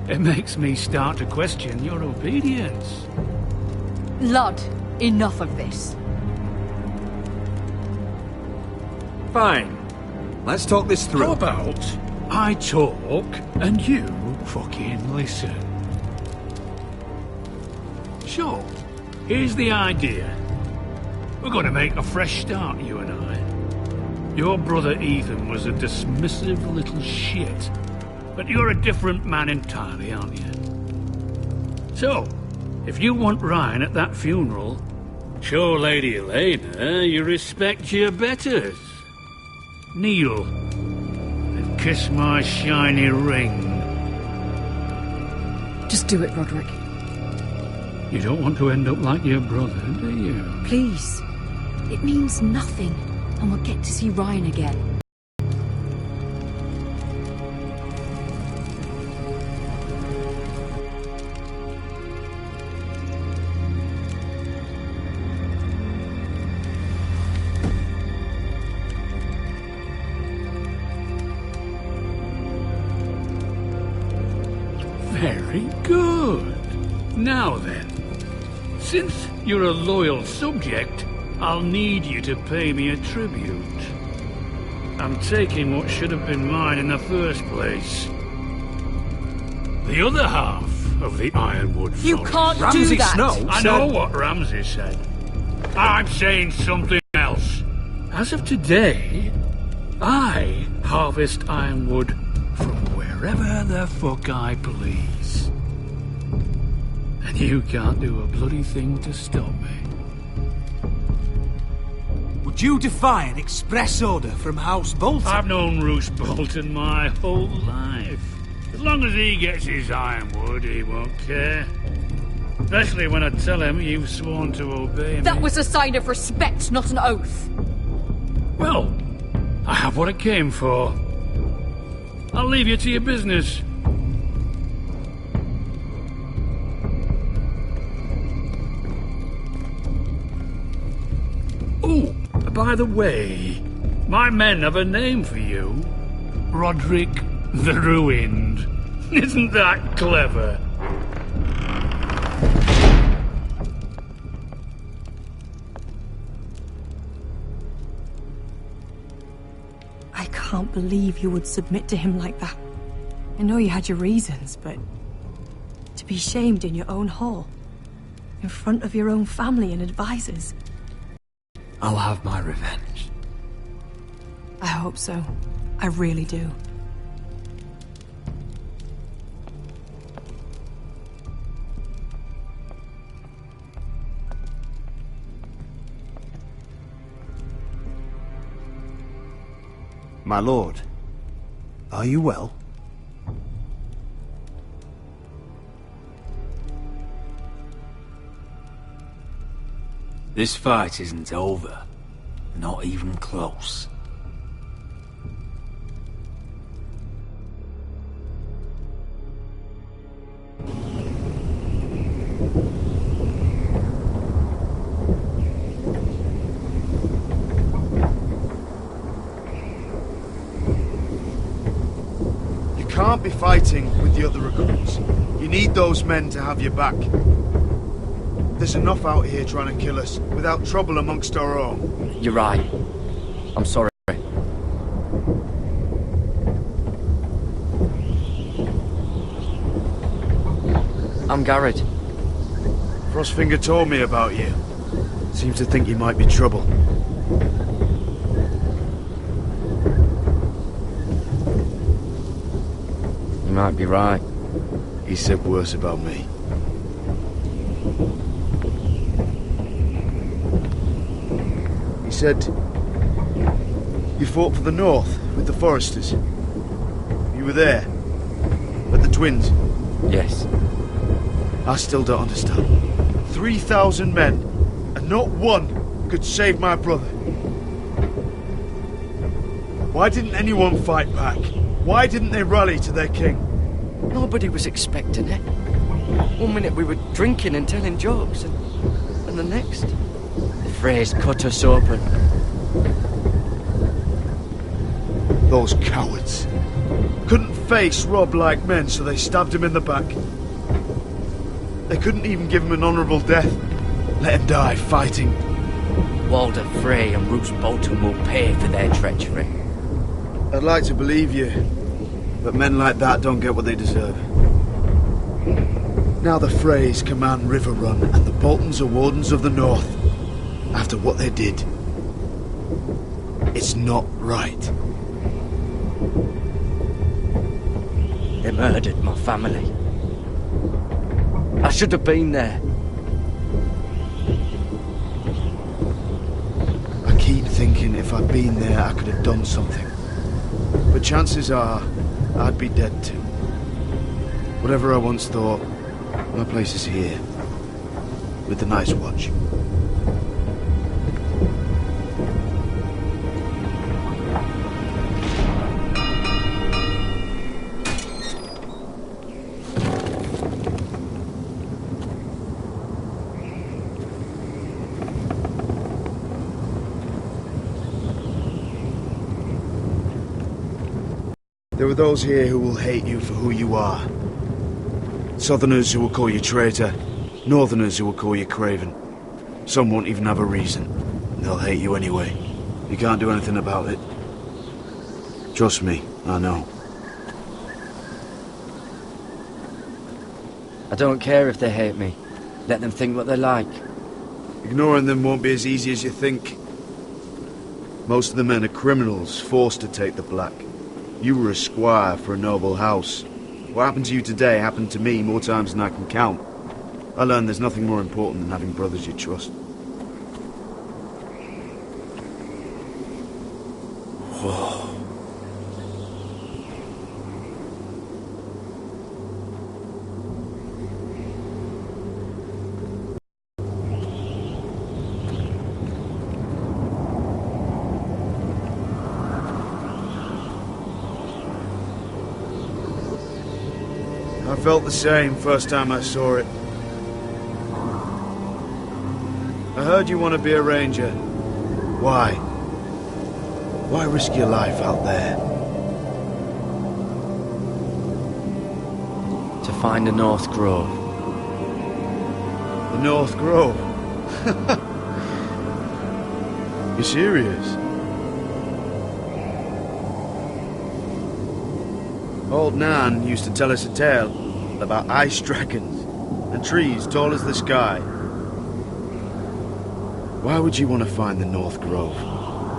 It makes me start to question your obedience. Lud, enough of this. Fine. Let's talk this through. How about I talk and you fucking listen? Sure. Here's the idea. We're going to make a fresh start, you and I. Your brother Ethan was a dismissive little shit. But you're a different man entirely, aren't you? So, if you want Ryan at that funeral, show Lady Elena you respect your betters. Kneel and kiss my shiny ring. Just do it, Roderick. You don't want to end up like your brother, do you? Please. It means nothing, and we'll get to see Ryan again. Very good. Now then, since you're a loyal subject, I'll need you to pay me a tribute. I'm taking what should have been mine in the first place. The other half of the Ironwood Forest. You can't do that! I know what Ramsay said. I'm saying something else. As of today, I harvest ironwood from wherever the fuck I please. And you can't do a bloody thing to stop me. Would you defy an express order from House Bolton? I've known Roose Bolton my whole life. As long as he gets his ironwood, he won't care. Especially when I tell him you've sworn to obey me. That was a sign of respect, not an oath. Well, I have what I came for. I'll leave you to your business. Oh, by the way, my men have a name for you. Roderick the Ruined. Isn't that clever? I can't believe you would submit to him like that. I know you had your reasons, but to be shamed in your own hall, in front of your own family and advisors. I'll have my revenge. I hope so. I really do. My lord, are you well? This fight isn't over. Not even close. You can't be fighting with the other recruits. You need those men to have your back. There's enough out here trying to kill us, without trouble amongst our own. You're right. I'm sorry. I'm Garrett. Frostfinger told me about you. Seems to think you might be trouble. You might be right. He said worse about me. He said you fought for the North with the Foresters. You were there, at the Twins. Yes. I still don't understand. 3,000 men, and not one could save my brother. Why didn't anyone fight back? Why didn't they rally to their king? Nobody was expecting it. One minute we were drinking and telling jokes, and the next, the Freys cut us open. Those cowards. Couldn't face Rob like men, so they stabbed him in the back. They couldn't even give him an honourable death. Let him die fighting. Walder Frey and Roose Bolton will pay for their treachery. I'd like to believe you, but men like that don't get what they deserve. Now the Freys command River Run, and the Boltons are Wardens of the North, after what they did. It's not right. They murdered my family. I should have been there. I keep thinking if I'd been there, I could have done something. But chances are, I'd be dead too. Whatever I once thought, my place is here. With the Night's Watch. There are those here who will hate you for who you are. Southerners who will call you traitor, Northerners who will call you craven. Some won't even have a reason. They'll hate you anyway. You can't do anything about it. Trust me, I know. I don't care if they hate me. Let them think what they like. Ignoring them won't be as easy as you think. Most of the men are criminals, forced to take the black. You were a squire for a noble house. What happened to you today happened to me more times than I can count. I learned there's nothing more important than having brothers you trust. Whoa. I felt the same first time I saw it. I heard you want to be a ranger. Why? Why risk your life out there? To find the North Grove. The North Grove? You serious? Old Nan used to tell us a tale about ice dragons and trees tall as the sky. Why would you want to find the North Grove?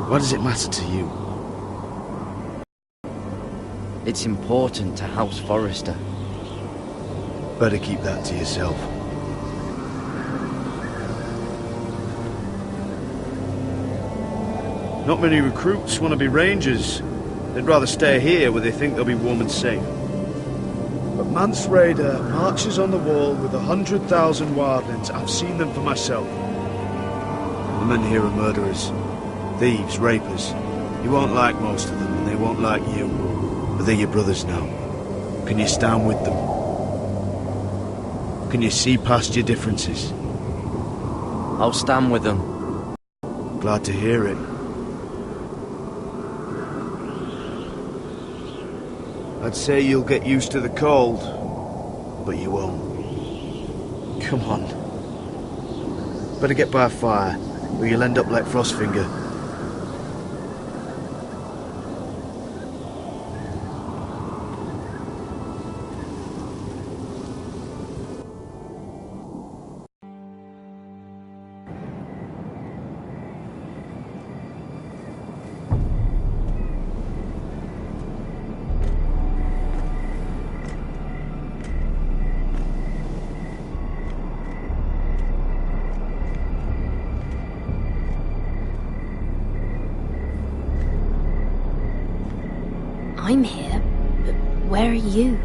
Why does it matter to you? It's important to House Forrester. Better keep that to yourself. Not many recruits want to be rangers. They'd rather stay here where they think they'll be warm and safe. But Mance Raider marches on the wall with 100,000 wildlings. I've seen them for myself. The men here are murderers, thieves, rapers. You won't like most of them, and they won't like you. But they're your brothers now. Can you stand with them? Can you see past your differences? I'll stand with them. Glad to hear it. I'd say you'll get used to the cold, but you won't. Come on. Better get by a fire, or you'll end up like Frostfinger. I'm here, but where are you?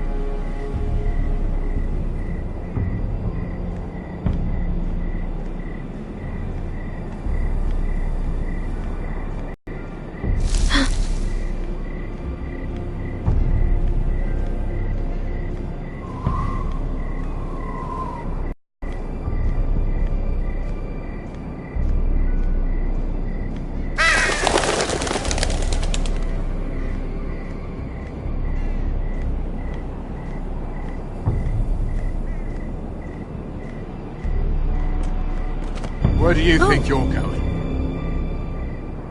Where do you think you're going?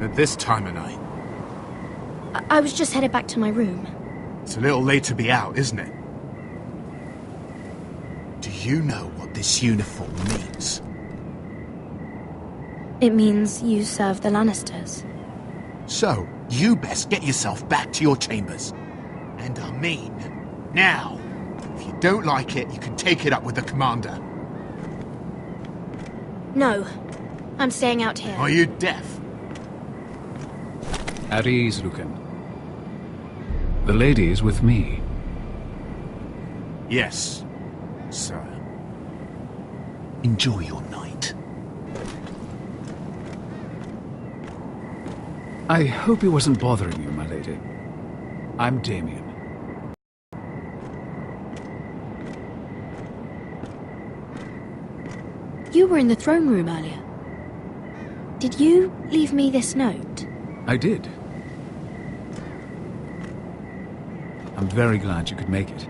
At this time of night? I was just headed back to my room. It's a little late to be out, isn't it? Do you know what this uniform means? It means you serve the Lannisters. So, you best get yourself back to your chambers. And I mean, now. If you don't like it, you can take it up with the commander. No. I'm staying out here. Are you deaf? At ease, Lucan. The lady is with me. Yes, sir. Enjoy your night. I hope he wasn't bothering you, my lady. I'm Damien. You were in the throne room earlier. Did you leave me this note? I did. I'm very glad you could make it.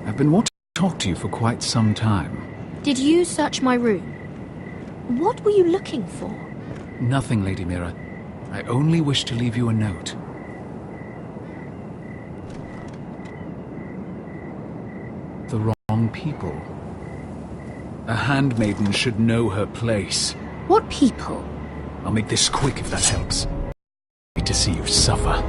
I've been wanting to talk to you for quite some time. Did you search my room? What were you looking for? Nothing, Lady Mira. I only wish to leave you a note. The wrong people. A handmaiden should know her place. What people? I'll make this quick if that helps. I need to see you suffer.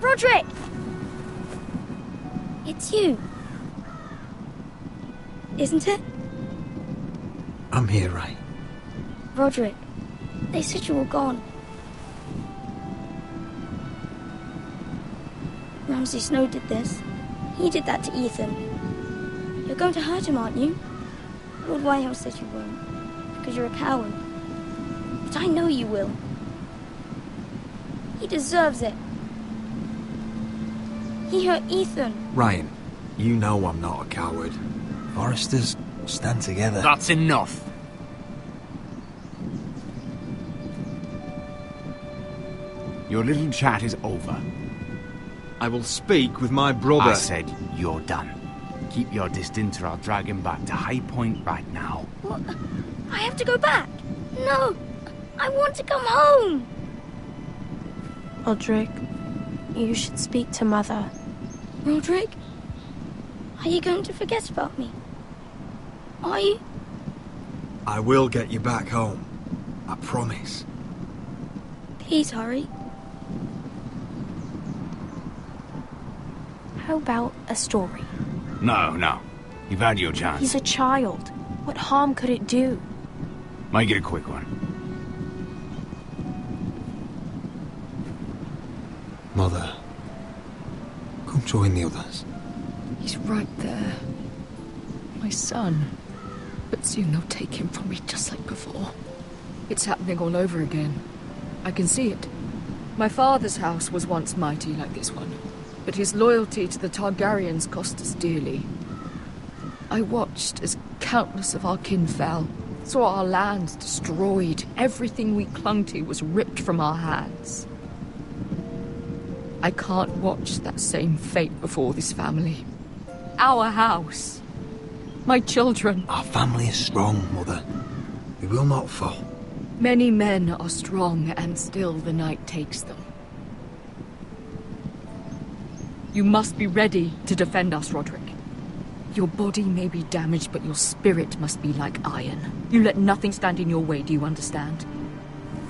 Roderick! It's you. Isn't it? I'm here, right? Roderick, they said you were gone. Ramsay Snow did this. He did that to Ethan. You're going to hurt him, aren't you? Lord Whitehouse said you won't, because you're a coward. But I know you will. He deserves it. He hurt Ethan. Ryan, you know I'm not a coward. Foresters stand together. That's enough. Your little chat is over. I will speak with my brother. I said you're done. Keep your distance or I'll drag him back to High Point right now. What? I have to go back. No, I want to come home. Roderick, you should speak to Mother. Roderick? Are you going to forget about me? Are you? I will get you back home. I promise. Please hurry. How about a story? No. You've had your chance. He's a child. What harm could it do? Make it a quick one. Mother, come join the others. He's right there. My son. But soon they'll take him from me just like before. It's happening all over again. I can see it. My father's house was once mighty like this one, but his loyalty to the Targaryens cost us dearly. I watched as countless of our kin fell, Saw our lands destroyed. Everything we clung to was ripped from our hands. I can't watch that same fate before this family. Our house. My children. Our family is strong, Mother. We will not fall. Many men are strong, and still the night takes them. You must be ready to defend us, Roderick. Your body may be damaged, but your spirit must be like iron. You let nothing stand in your way, do you understand?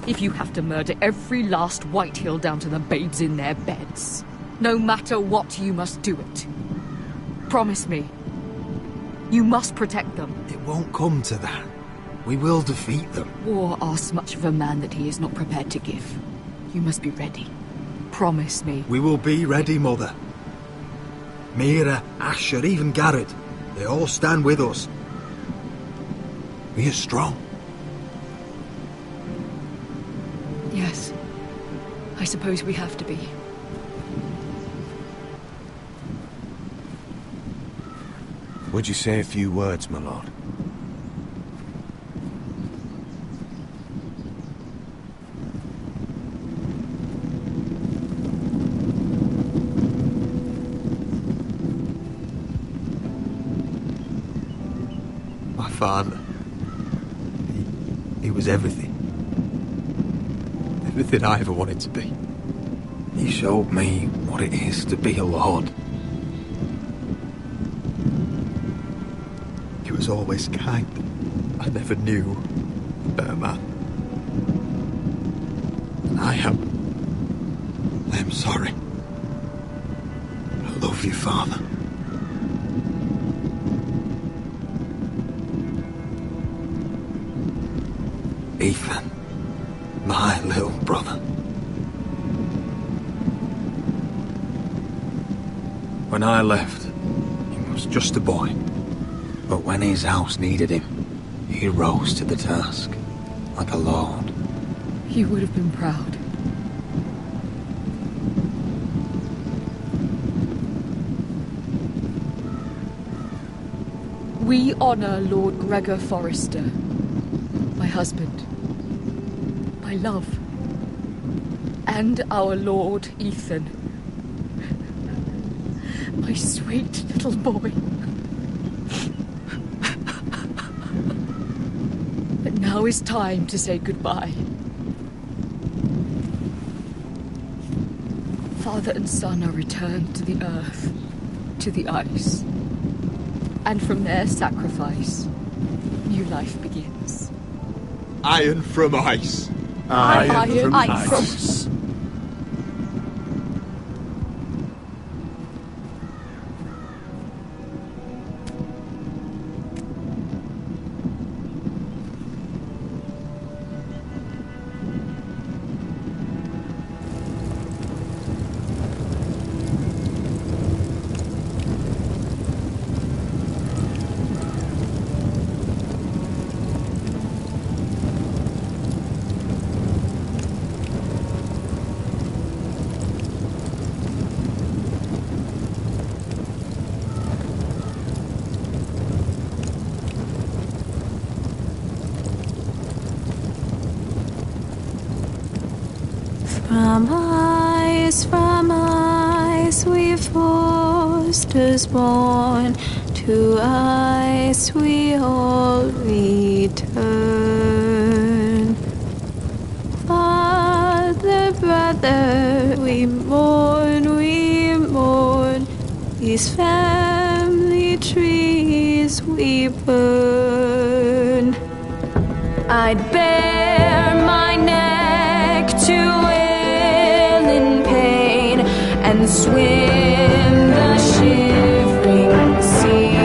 If you have to murder every last Whitehill down to the babes in their beds, no matter what, you must do it. Promise me. You must protect them. It won't come to that. We will defeat them. War asks much of a man that he is not prepared to give. You must be ready. Promise me. We will be ready, Mother. Mira, Asher, even Garrett, they all stand with us. We are strong. Yes. I suppose we have to be. Would you say a few words, my lord? My father, he was everything. Everything I ever wanted to be. He showed me what it is to be a lord. He was always kind. I never knew a better man. And I am sorry. I love you, Father. Ethan, my little brother. When I left, he was just a boy. But when his house needed him, he rose to the task, like a lord. He would have been proud. We honor Lord Gregor Forrester, my husband, my love, and our Lord Ethan, my sweet little boy. But now is time to say goodbye. Father and son are returned to the earth, to the ice. And from their sacrifice, new life begins. Iron from ice. Iron from ice. From ice we Forsters born, to ice we all return. Father, brother, we mourn, these family trees we burn. I'd bare my neck to and swim the shivering sea.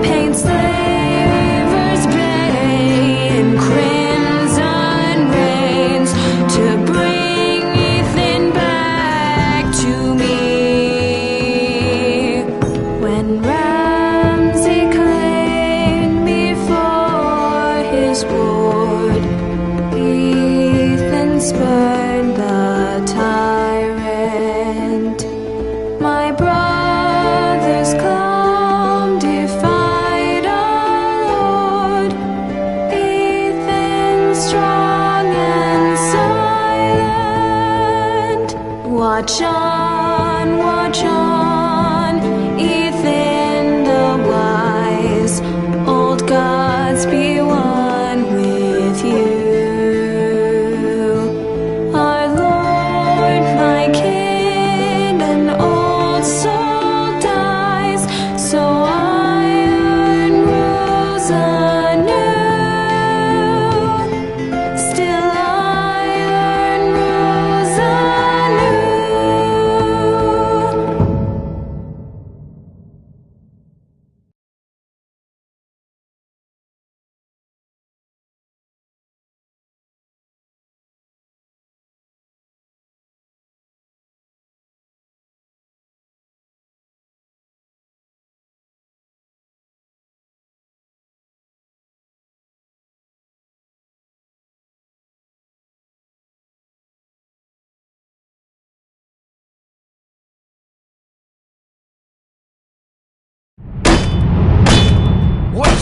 Paint slavers bay in crimson rains to bring Ethan back to me. When Ramsay claimed me for his ward, Ethan spurned the tyrant.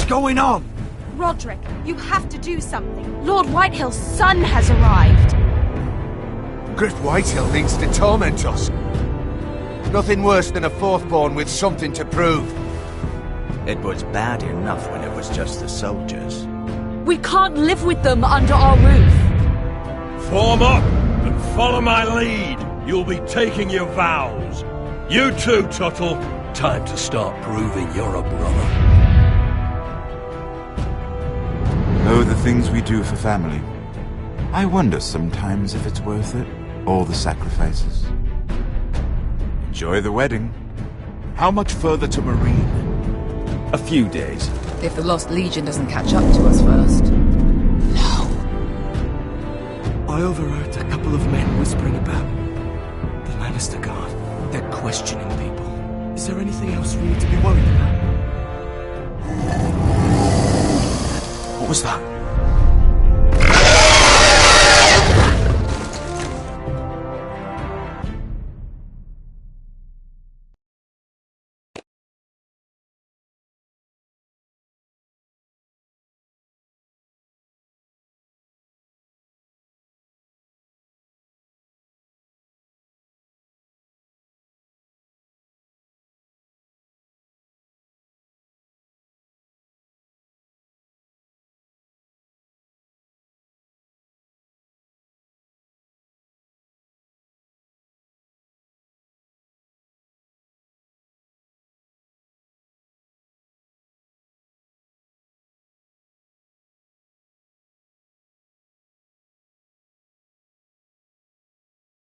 going on? Roderick, you have to do something. Lord Whitehill's son has arrived. Griff Whitehill needs to torment us. Nothing worse than a fourthborn with something to prove. It was bad enough when it was just the soldiers. We can't live with them under our roof. Form up and follow my lead. You'll be taking your vows. You too, Tuttle. Time to start proving you're a brother. Oh, the things we do for family. I wonder sometimes if it's worth it, all the sacrifices. Enjoy the wedding. How much further to Marine? A few days. If the Lost Legion doesn't catch up to us first. I overheard a couple of men whispering about the Lannister Guard. They're questioning people. Is there anything else we need to be worried about? What was that?